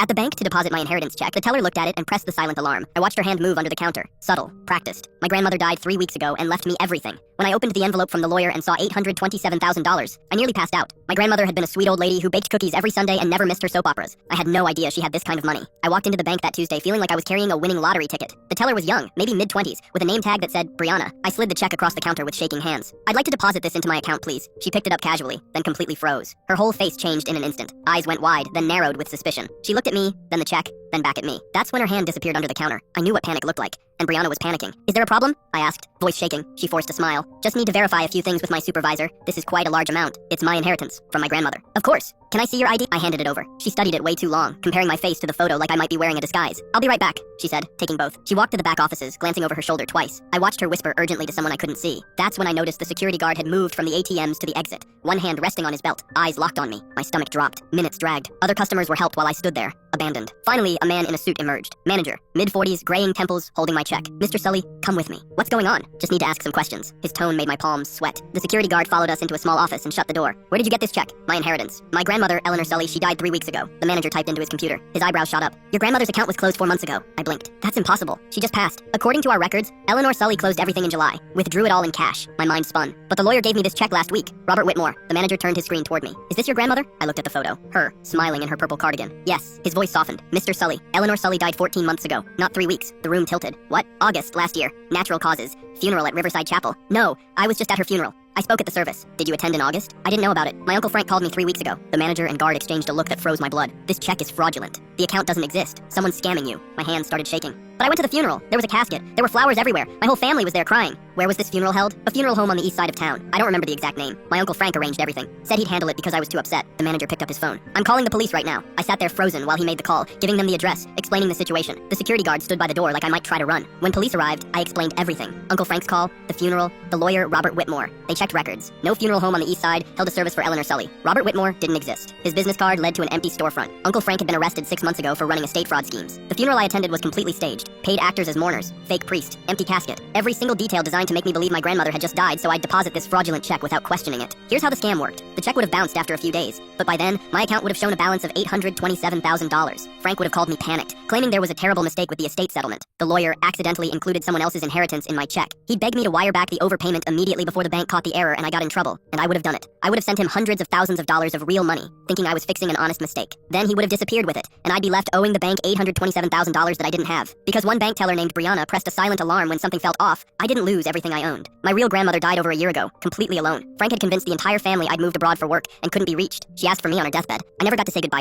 At the bank to deposit my inheritance check, the teller looked at it and pressed the silent alarm. I watched her hand move under the counter. Subtle. Practiced. My grandmother died 3 weeks ago and left me everything. When I opened the envelope from the lawyer and saw $827,000, I nearly passed out. My grandmother had been a sweet old lady who baked cookies every Sunday and never missed her soap operas. I had no idea she had this kind of money. I walked into the bank that Tuesday feeling like I was carrying a winning lottery ticket. The teller was young, maybe mid-20s, with a name tag that said Brianna. I slid the check across the counter with shaking hands. "I'd like to deposit this into my account, please." She picked it up casually, then completely froze. Her whole face changed in an instant. Eyes went wide, then narrowed with suspicion. She looked at me, then the check, then back at me. That's when her hand disappeared under the counter. I knew what panic looked like, and Brianna was panicking. "Is there a problem?" I asked, voice shaking. She forced a smile. "Just need to verify a few things with my supervisor. This is quite a large amount. It's my inheritance from my grandmother." "Of course. Can I see your ID?" I handed it over. She studied it way too long, comparing my face to the photo like I might be wearing a disguise. "I'll be right back," she said, taking both. She walked to the back offices, glancing over her shoulder twice. I watched her whisper urgently to someone I couldn't see. That's when I noticed the security guard had moved from the ATMs to the exit, one hand resting on his belt, eyes locked on me. My stomach dropped. Minutes dragged. Other customers were helped while I stood there, abandoned. Finally, a man in a suit emerged. Manager, mid-40s, graying temples, holding my check. "Mr. Sully, come with me." "What's going on?" "Just need to ask some questions." His tone made my palms sweat. The security guard followed us into a small office and shut the door. "Where did you get this check?" "My inheritance. My grandmother, Eleanor Sully, she died 3 weeks ago." The manager typed into his computer. His eyebrows shot up. "Your grandmother's account was closed 4 months ago." I blinked. "That's impossible. She just passed." "According to our records, Eleanor Sully closed everything in July. Withdrew it all in cash." My mind spun. "But the lawyer gave me this check last week." "Robert Whitmore." The manager turned his screen toward me. "Is this your grandmother?" I looked at the photo. Her, smiling in her purple cardigan. "Yes." His voice softened. "Mr. Sully, Eleanor Sully died 14 months ago. Not 3 weeks." The room tilted. "What?" "August, last year. Natural causes. Funeral at Riverside Chapel." "No, I was just at her funeral. I spoke at the service." "Did you attend in August?" "I didn't know about it. My Uncle Frank called me 3 weeks ago." The manager and guard exchanged a look that froze my blood. "This check is fraudulent. The account doesn't exist. Someone's scamming you." My hands started shaking. "But I went to the funeral. There was a casket. There were flowers everywhere. My whole family was there crying." "Where was this funeral held?" "A funeral home on the east side of town. I don't remember the exact name. My Uncle Frank arranged everything. Said he'd handle it because I was too upset." The manager picked up his phone. "I'm calling the police right now." I sat there frozen while he made the call, giving them the address, explaining the situation. The security guard stood by the door like I might try to run. When police arrived, I explained everything. Uncle Frank's call, the funeral, the lawyer, Robert Whitmore. They checked records. No funeral home on the east side held a service for Eleanor Sully. Robert Whitmore didn't exist. His business card led to an empty storefront. Uncle Frank had been arrested 6 months ago for running estate fraud schemes. The funeral I attended was completely staged. Paid actors as mourners. Fake priest. Empty casket. Every single detail designed to make me believe my grandmother had just died so I'd deposit this fraudulent check without questioning it. Here's how the scam worked. The check would have bounced after a few days, but by then, my account would have shown a balance of $827,000. Frank would have called me panicked, claiming there was a terrible mistake with the estate settlement. The lawyer accidentally included someone else's inheritance in my check. He'd begged me to wire back the overpayment immediately before the bank caught the error and I got in trouble, and I would have done it. I would have sent him hundreds of thousands of dollars of real money, thinking I was fixing an honest mistake. Then he would have disappeared with it, and I'd be left owing the bank $827,000 that I didn't have. Because one bank teller named Brianna pressed a silent alarm when something felt off, I didn't lose everything I owned. My real grandmother died over a year ago, completely alone. Frank had convinced the entire family I'd moved abroad for work and couldn't be reached. She asked for me on her deathbed. I never got to say goodbye to her.